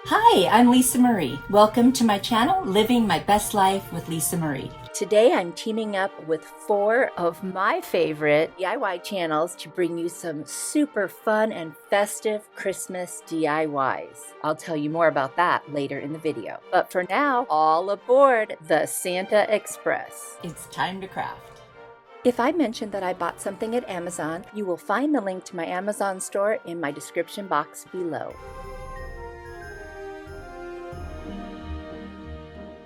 Hi, I'm Lisa Marie. Welcome to my channel, Living My Best Life with Lisa Marie. Today I'm teaming up with 4 of my favorite DIY channels to bring you some super fun and festive Christmas DIYs. I'll tell you more about that later in the video. But for now, all aboard the Santa Express. It's time to craft. If I mentioned that I bought something at Amazon, you will find the link to my Amazon store in my description box below.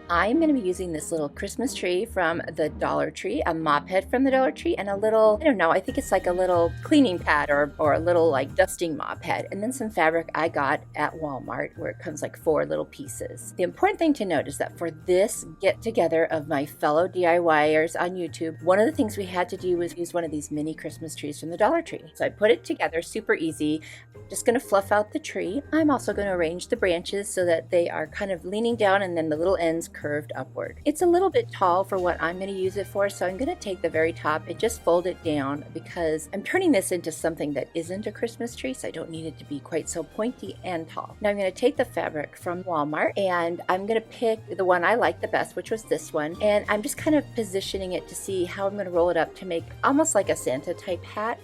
I'm going to be using this little Christmas tree from the Dollar Tree, a mop head from the Dollar Tree, and a little, I don't know, I think it's like a little cleaning pad or a little like dusting mop head. And then some fabric I got at Walmart where it comes like 4 little pieces. The important thing to note is that for this get together of my fellow DIYers on YouTube, one of the things we had to do was use one of these mini Christmas trees from the Dollar Tree. So I put it together super easy. Just going to fluff out the tree. I'm also going to arrange the branches so that they are kind of leaning down and then the little ends curved upward. It's a little bit tall for what I'm going to use it for, so I'm going to take the very top and just fold it down because I'm turning this into something that isn't a Christmas tree, so I don't need it to be quite so pointy and tall. Now I'm going to take the fabric from Walmart and I'm going to pick the one I like the best, which was this one, and I'm just kind of positioning it to see how I'm going to roll it up to make almost like a Santa type hat.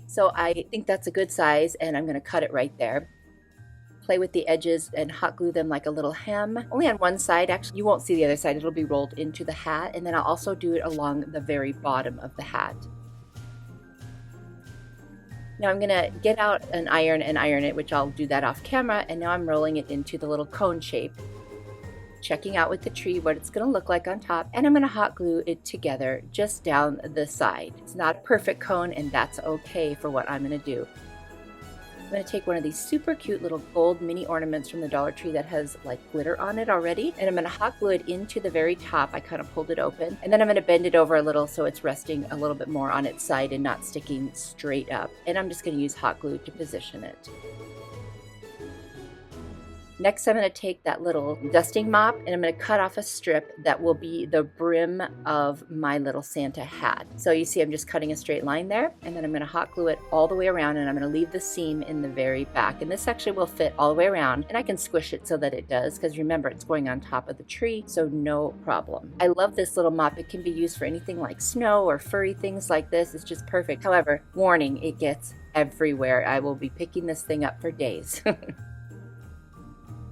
So I think that's a good size and I'm going to cut it right there. Play with the edges and hot glue them like a little hem. Only on one side, actually. You won't see the other side. It'll be rolled into the hat, and then I'll also do it along the very bottom of the hat. Now I'm going to get out an iron and iron it, which I'll do that off camera, and now I'm rolling it into the little cone shape. Checking out with the tree what it's going to look like on top, and I'm going to hot glue it together just down the side. It's not a perfect cone, and that's okay for what I'm going to do. I'm going to take one of these super cute little gold mini ornaments from the Dollar Tree that has like glitter on it already, and I'm going to hot glue it into the very top. I kind of pulled it open, and then I'm going to bend it over a little so it's resting a little bit more on its side and not sticking straight up, and I'm just going to use hot glue to position it. Next, I'm going to take that little dusting mop and I'm going to cut off a strip that will be the brim of my little Santa hat. So you see I'm just cutting a straight line there, and then I'm going to hot glue it all the way around, and I'm going to leave the seam in the very back. And this actually will fit all the way around, and I can squish it so that it does, because remember it's going on top of the tree, so no problem. I love this little mop. It can be used for anything like snow or furry things like this. It's just perfect. However, warning, it gets everywhere. I will be picking this thing up for days.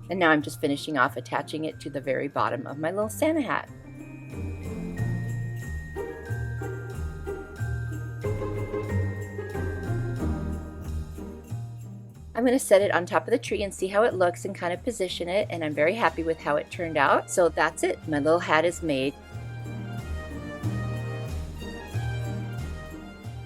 And now I'm just finishing off attaching it to the very bottom of my little Santa hat. I'm going to set it on top of the tree and see how it looks and kind of position it, and I'm very happy with how it turned out. So that's it. My little hat is made.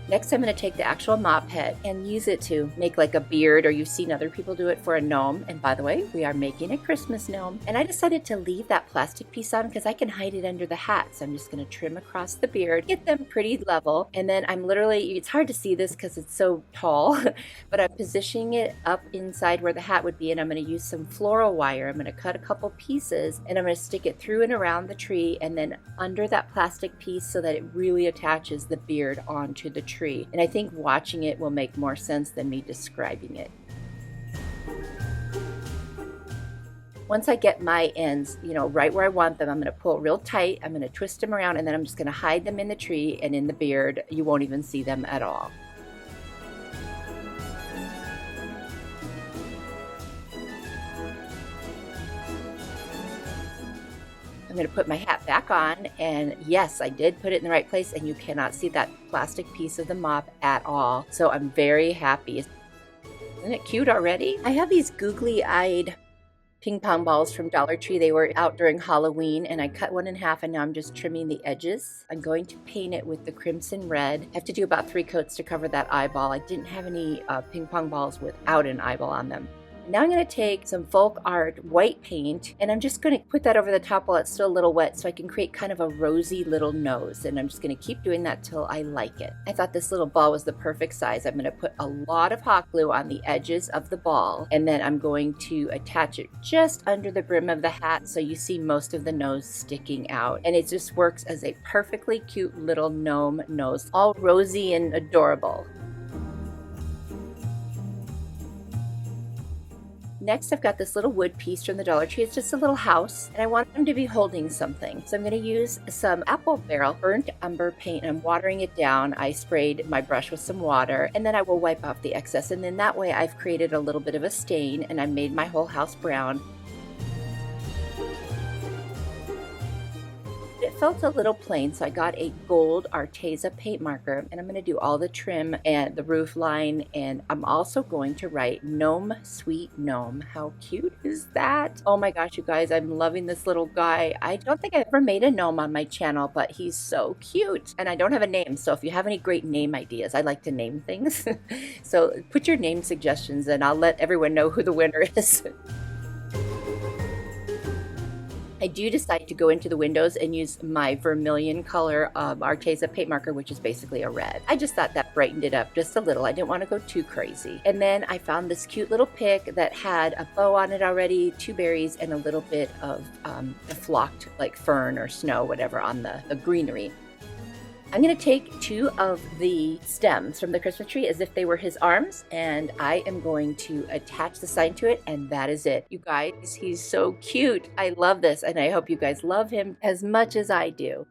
Next, I'm going to take the actual mop head and use it to make like a beard, or you've seen other people do it for a gnome. And by the way, we are making a Christmas gnome. And I decided to leave that plastic piece on because I can hide it under the hat. So I'm just going to trim across the beard, get them pretty level. And then I'm literally, it's hard to see this because it's so tall, but I'm positioning it up inside where the hat would be. And I'm going to use some floral wire. I'm going to cut a couple pieces and I'm going to stick it through and around the tree and then under that plastic piece so that it really attaches the beard onto the tree. And I think watching it will make more sense than me describing it. Once I get my ends, right where I want them, I'm going to pull real tight. I'm going to twist them around, and then I'm just going to hide them in the tree and in the beard. You won't even see them at all. I'm going to put my hat back on, and yes, I did put it in the right place, and you cannot see that plastic piece of the mop at all. So I'm very happy. Isn't it cute already? I have these googly-eyed ping pong balls from Dollar Tree. They were out during Halloween, and I cut one in half, and now I'm just trimming the edges. I'm going to paint it with the crimson red. I have to do about 3 coats to cover that eyeball. I didn't have any ping pong balls without an eyeball on them. Now I'm going to take some folk art white paint, and I'm just going to put that over the top while it's still a little wet so I can create kind of a rosy little nose, and I'm just going to keep doing that till I like it. I thought this little ball was the perfect size. I'm going to put a lot of hot glue on the edges of the ball, and then I'm going to attach it just under the brim of the hat so you see most of the nose sticking out, and it just works as a perfectly cute little gnome nose, all rosy and adorable. Next, I've got this little wood piece from the Dollar Tree. It's just a little house, and I want them to be holding something. So I'm going to use some apple barrel burnt umber paint, and I'm watering it down. I sprayed my brush with some water, and then I will wipe off the excess. And then that way I've created a little bit of a stain, and I made my whole house brown. It felt a little plain, so I got a gold Arteza paint marker, and I'm going to do all the trim and the roof line, and I'm also going to write Gnome Sweet Gnome. How cute is that? Oh my gosh, you guys, I'm loving this little guy. I don't think I've ever made a gnome on my channel, but he's so cute. And I don't have a name, so if you have any great name ideas, I like to name things. So put your name suggestions and I'll let everyone know who the winner is. I do decide to go into the windows and use my vermilion color Arteza paint marker, which is basically a red. I just thought that brightened it up just a little. I didn't want to go too crazy. And then I found this cute little pick that had a bow on it already, 2 berries, and a little bit of a flocked like fern or snow, whatever, on the greenery. I'm going to take 2 of the stems from the Christmas tree as if they were his arms, and I am going to attach the sign to it, and that is it. You guys, he's so cute. I love this, and I hope you guys love him as much as I do.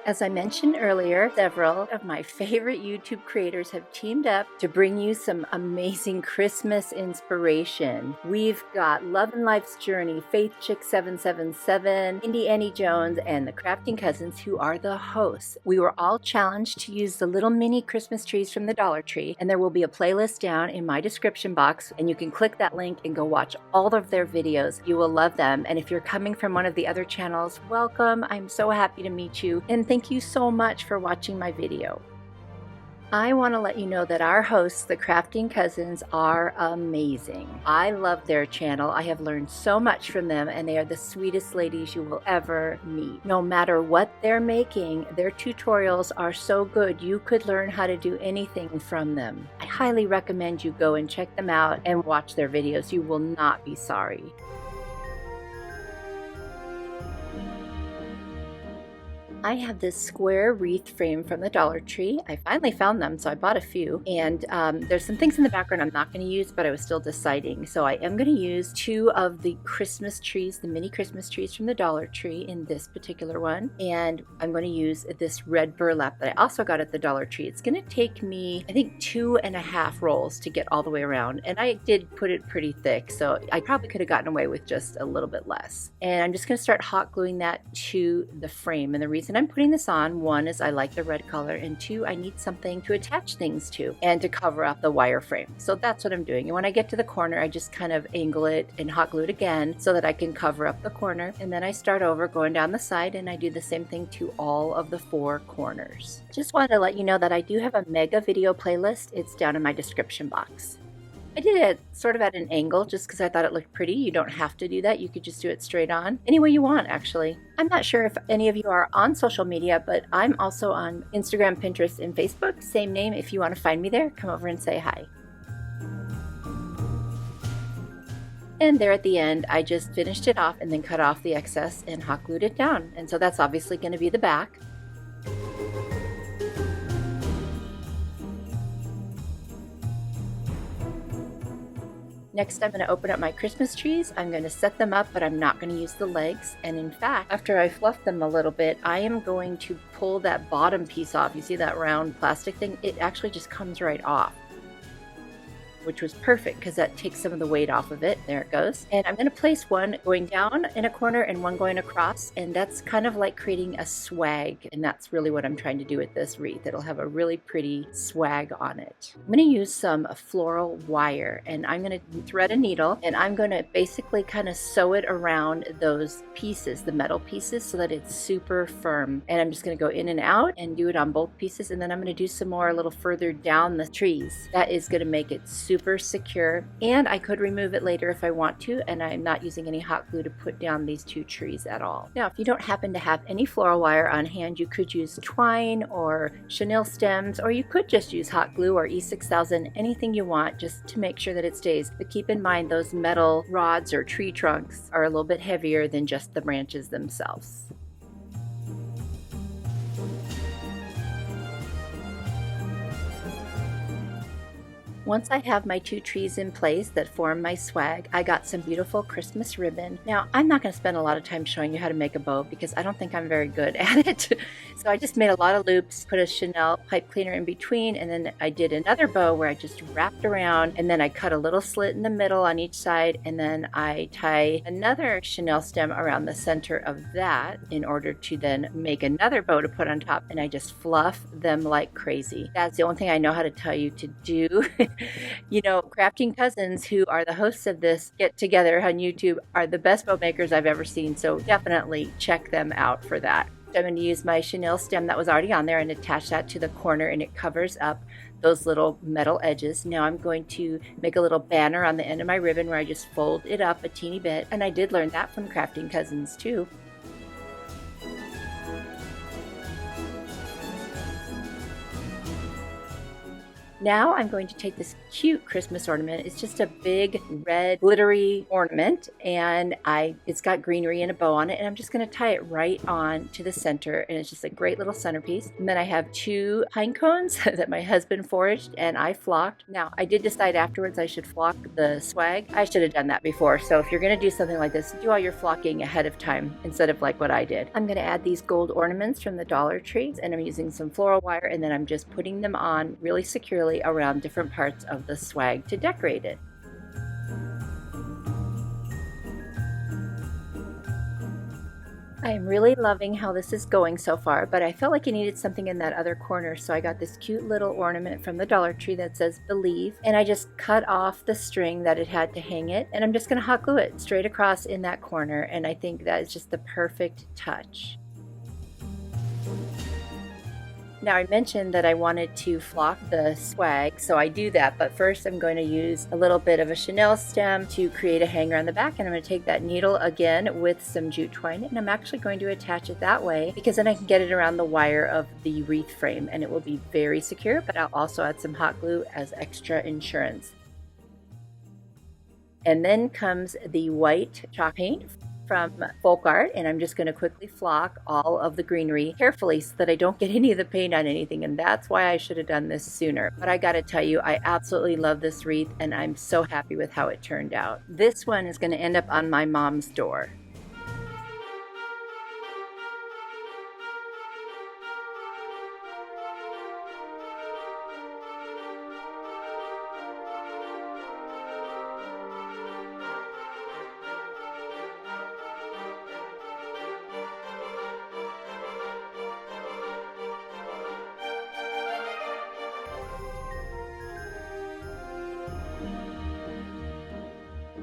As I mentioned earlier, several of my favorite YouTube creators have teamed up to bring you some amazing Christmas inspiration. We've got Love and Life's Journey, Faith Chick 777, Indy Annie Jones, and the Crafting Cousins, who are the hosts. We were all challenged to use the little mini Christmas trees from the Dollar Tree, and there will be a playlist down in my description box, and you can click that link and go watch all of their videos. You will love them, and if you're coming from one of the other channels, welcome. I'm so happy to meet you, and thank you so much for watching my video. I want to let you know that our hosts, the Crafting Cousins, are amazing. I love their channel. I have learned so much from them, and they are the sweetest ladies you will ever meet. No matter what they're making, their tutorials are so good you could learn how to do anything from them. I highly recommend you go and check them out and watch their videos. You will not be sorry. I have this square wreath frame from the Dollar Tree. I finally found them, so I bought a few. And there's some things in the background I'm not going to use, but I was still deciding. So I am going to use 2 of the Christmas trees, the mini Christmas trees from the Dollar Tree in this particular one. And I'm going to use this red burlap that I also got at the Dollar Tree. It's going to take me, I think, 2.5 rolls to get all the way around. And I did put it pretty thick, so I probably could have gotten away with just a little bit less. And I'm just going to start hot gluing that to the frame. And the reason I'm putting this on, 1 is I like the red color, and 2, I need something to attach things to and to cover up the wire frame. So that's what I'm doing. And when I get to the corner, I just kind of angle it and hot glue it again so that I can cover up the corner. And then I start over going down the side, and I do the same thing to all of the 4 corners. Just wanted to let you know that I do have a mega video playlist. It's down in my description box. I did it sort of at an angle just because I thought it looked pretty. You don't have to do that. You could just do it straight on. Any way you want, actually. I'm not sure if any of you are on social media, but I'm also on Instagram, Pinterest, and Facebook. Same name. If you want to find me there, come over and say hi. And there at the end, I just finished it off and then cut off the excess and hot glued it down. And so that's obviously going to be the back. Next, I'm going to open up my Christmas trees. I'm going to set them up, but I'm not going to use the legs. And in fact, after I fluff them a little bit, I am going to pull that bottom piece off. You see that round plastic thing? It actually just comes right off, which was perfect because that takes some of the weight off of it. There it goes. And I'm going to place one going down in a corner and one going across, and that's kind of like creating a swag, and that's really what I'm trying to do with this wreath. It'll have a really pretty swag on it. I'm going to use some floral wire, and I'm going to thread a needle, and I'm going to basically kind of sew it around those pieces, the metal pieces, so that it's super firm. And I'm just going to go in and out and do it on both pieces, and then I'm going to do some more a little further down the trees. That is going to make it super super secure, and I could remove it later if I want to, and I'm not using any hot glue to put down these two trees at all. Now, if you don't happen to have any floral wire on hand, you could use twine or chenille stems, or you could just use hot glue or E6000, anything you want, just to make sure that it stays. But keep in mind those metal rods or tree trunks are a little bit heavier than just the branches themselves. Once I have my two trees in place that form my swag, I got some beautiful Christmas ribbon. Now, I'm not going to spend a lot of time showing you how to make a bow because I don't think I'm very good at it. So I just made a lot of loops, put a chenille pipe cleaner in between, and then I did another bow where I just wrapped around, and then I cut a little slit in the middle on each side, and then I tie another chenille stem around the center of that in order to then make another bow to put on top, and I just fluff them like crazy. That's the only thing I know how to tell you to do. You know, Crafting Cousins, who are the hosts of this get together on YouTube, are the best bow makers I've ever seen, so definitely check them out for that. I'm going to use my chenille stem that was already on there and attach that to the corner, and it covers up those little metal edges. Now I'm going to make a little banner on the end of my ribbon where I just fold it up a teeny bit, and I did learn that from Crafting Cousins too. Now I'm going to take this cute Christmas ornament. It's just a big red glittery ornament, and it's got greenery and a bow on it, and I'm just going to tie it right on to the center, and it's just a great little centerpiece. And then I have two pine cones that my husband foraged and I flocked. Now I did decide afterwards I should flock the swag. I should have done that before. So if you're going to do something like this, do all your flocking ahead of time instead of like what I did. I'm going to add these gold ornaments from the Dollar Tree, and I'm using some floral wire, and then I'm just putting them on really securely around different parts of the swag to decorate it. I am really loving how this is going so far, but I felt like I needed something in that other corner, so I got this cute little ornament from the Dollar Tree that says Believe, and I just cut off the string that it had to hang it, and I'm just going to hot glue it straight across in that corner, and I think that is just the perfect touch. Now I mentioned that I wanted to flock the swag, so I do that, but first I'm going to use a little bit of a chenille stem to create a hanger on the back, and I'm going to take that needle again with some jute twine, and I'm actually going to attach it that way because then I can get it around the wire of the wreath frame and it will be very secure, but I'll also add some hot glue as extra insurance. And then comes the white chalk paint from Folk Art, and I'm just going to quickly flock all of the greenery carefully so that I don't get any of the paint on anything, and that's why I should have done this sooner. But I gotta tell you, I absolutely love this wreath, and I'm so happy with how it turned out. This one is going to end up on my mom's door.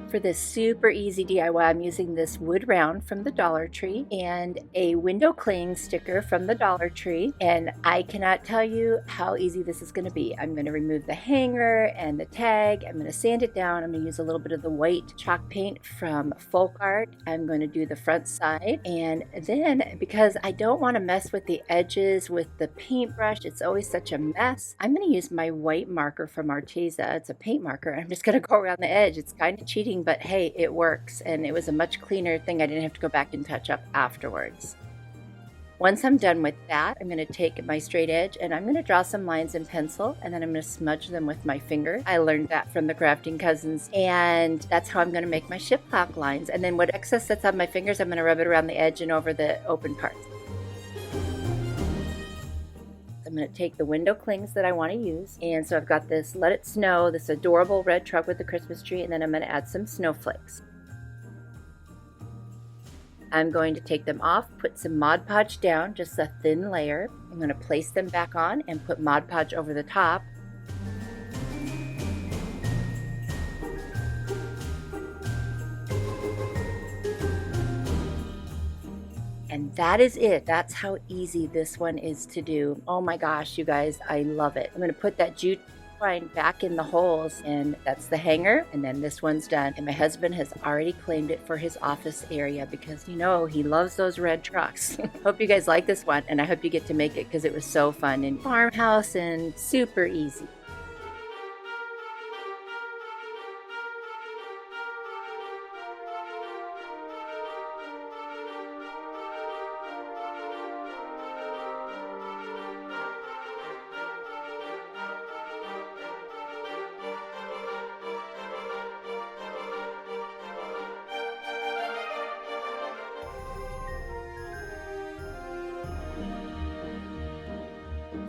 For this super easy DIY, I'm using this wood round from the Dollar Tree and a window cling sticker from the Dollar Tree, and I cannot tell you how easy this is going to be. I'm going to remove the hanger and the tag. I'm going to sand it down. I'm going to use a little bit of the white chalk paint from Folk Art. I'm going to do the front side, and then because I don't want to mess with the edges with the paintbrush, it's always such a mess, I'm going to use my white marker from Arteza. It's a paint marker. I'm just going to go around the edge. It's kind of cheating, but hey, it works, and it was a much cleaner thing. I didn't have to go back and touch up afterwards. Once I'm done with that, I'm going to take my straight edge and I'm going to draw some lines in pencil, and then I'm going to smudge them with my finger. I learned that from the Crafting Cousins, and that's how I'm going to make my shiplap lines. And then what excess that's on my fingers, I'm going to rub it around the edge and over the open parts. I'm going to take the window clings that I want to use, and so I've got this Let It Snow, this adorable red truck with the Christmas tree, and then I'm going to add some snowflakes. I'm going to take them off, put some Mod Podge down, just a thin layer. I'm going to place them back on and put Mod Podge over the top. And that is it. That's how easy this one is to do. Oh my gosh, you guys, I love it. I'm going to put that jute twine back in the holes, and that's the hanger, and then this one's done. And my husband has already claimed it for his office area because, you know, he loves those red trucks. Hope you guys like this one, and I hope you get to make it because it was so fun and farmhouse and super easy.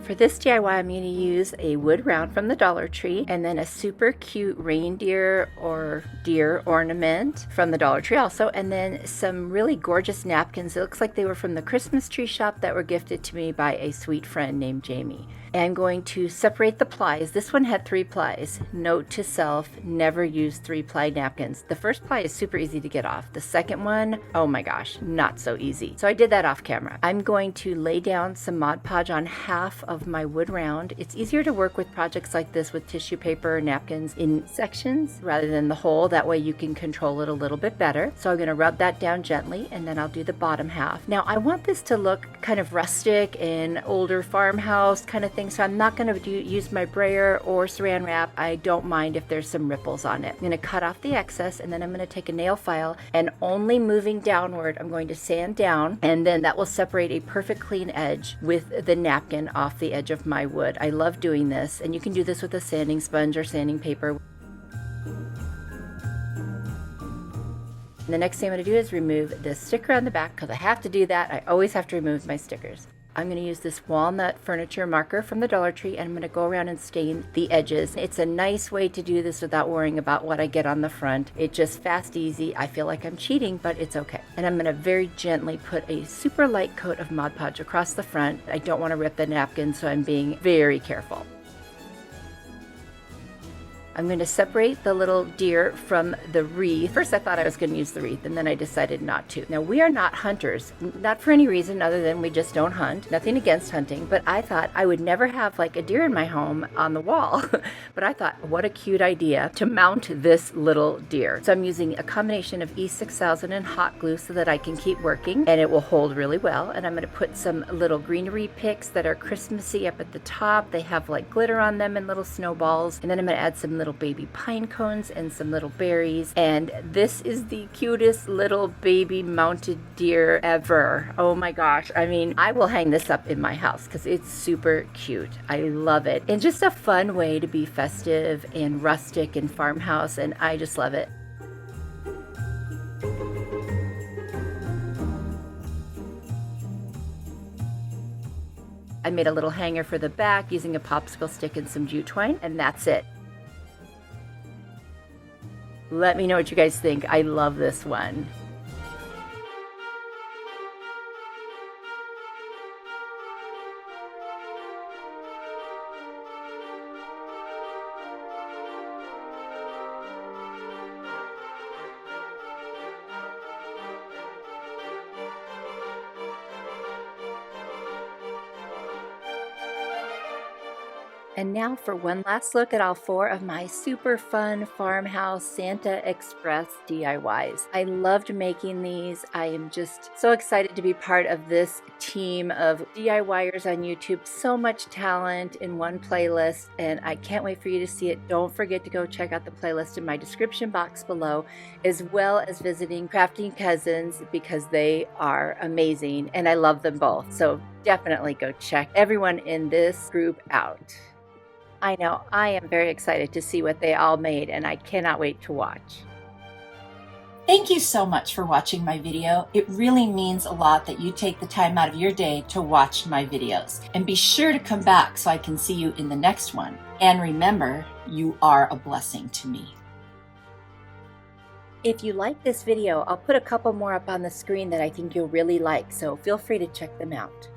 For this DIY, I'm going to use a wood round from the Dollar Tree and then a super cute reindeer or deer ornament from the Dollar Tree also, and then some really gorgeous napkins. It looks like they were from the Christmas tree shop that were gifted to me by a sweet friend named Jamie. I'm going to separate the plies. This one had 3 plies. Note to self, never use 3-ply napkins. The first ply is super easy to get off. The second one, oh my gosh, not so easy. So I did that off camera. I'm going to lay down some Mod Podge on half of my wood round. It's easier to work with projects like this with tissue paper or napkins in sections rather than the whole. That way you can control it a little bit better. So I'm going to rub that down gently, and then I'll do the bottom half. Now I want this to look kind of rustic and older farmhouse kind of thing. So I'm not going to use my brayer or saran wrap. I don't mind if there's some ripples on it. I'm going to cut off the excess, and then I'm going to take a nail file, and only moving downward, I'm going to sand down, and then that will separate a perfect clean edge with the napkin off the edge of my wood. I love doing this, and you can do this with a sanding sponge or sanding paper. The next thing I'm going to do is remove the sticker on the back because I have to do that. I always have to remove my stickers. I'm going to use this walnut furniture marker from the Dollar Tree, and I'm going to go around and stain the edges. It's a nice way to do this without worrying about what I get on the front. It's just fast, easy. I feel like I'm cheating, but it's okay. And I'm going to very gently put a super light coat of Mod Podge across the front. I don't want to rip the napkin, so I'm being very careful. I'm going to separate the little deer from the wreath. First I thought I was going to use the wreath, and then I decided not to. Now we are not hunters, not for any reason other than we just don't hunt. Nothing against hunting, but I thought I would never have like a deer in my home on the wall. But I thought, what a cute idea to mount this little deer. So I'm using a combination of E6000 and hot glue so that I can keep working, and it will hold really well. And I'm going to put some little greenery picks that are Christmassy up at the top. They have like glitter on them and little snowballs. And then I'm going to add some little baby pine cones and some little berries, and this is the cutest little baby mounted deer ever. Oh my gosh, I mean, I will hang this up in my house because it's super cute. I love it, and just a fun way to be festive and rustic and farmhouse, and I just love it. I made a little hanger for the back using a popsicle stick and some jute twine, and that's it. Let me know what you guys think. I love this one. And now for one last look at all 4 of my super fun farmhouse Santa Express DIYs. I loved making these. I am just so excited to be part of this team of DIYers on YouTube. So much talent in one playlist, and I can't wait for you to see it. Don't forget to go check out the playlist in my description box below, as well as visiting Crafting Cousins because they are amazing and I love them both. So definitely go check everyone in this group out. I know, I am very excited to see what they all made, and I cannot wait to watch. Thank you so much for watching my video. It really means a lot that you take the time out of your day to watch my videos. And be sure to come back so I can see you in the next one. And remember, you are a blessing to me. If you like this video, I'll put a couple more up on the screen that I think you'll really like, so feel free to check them out.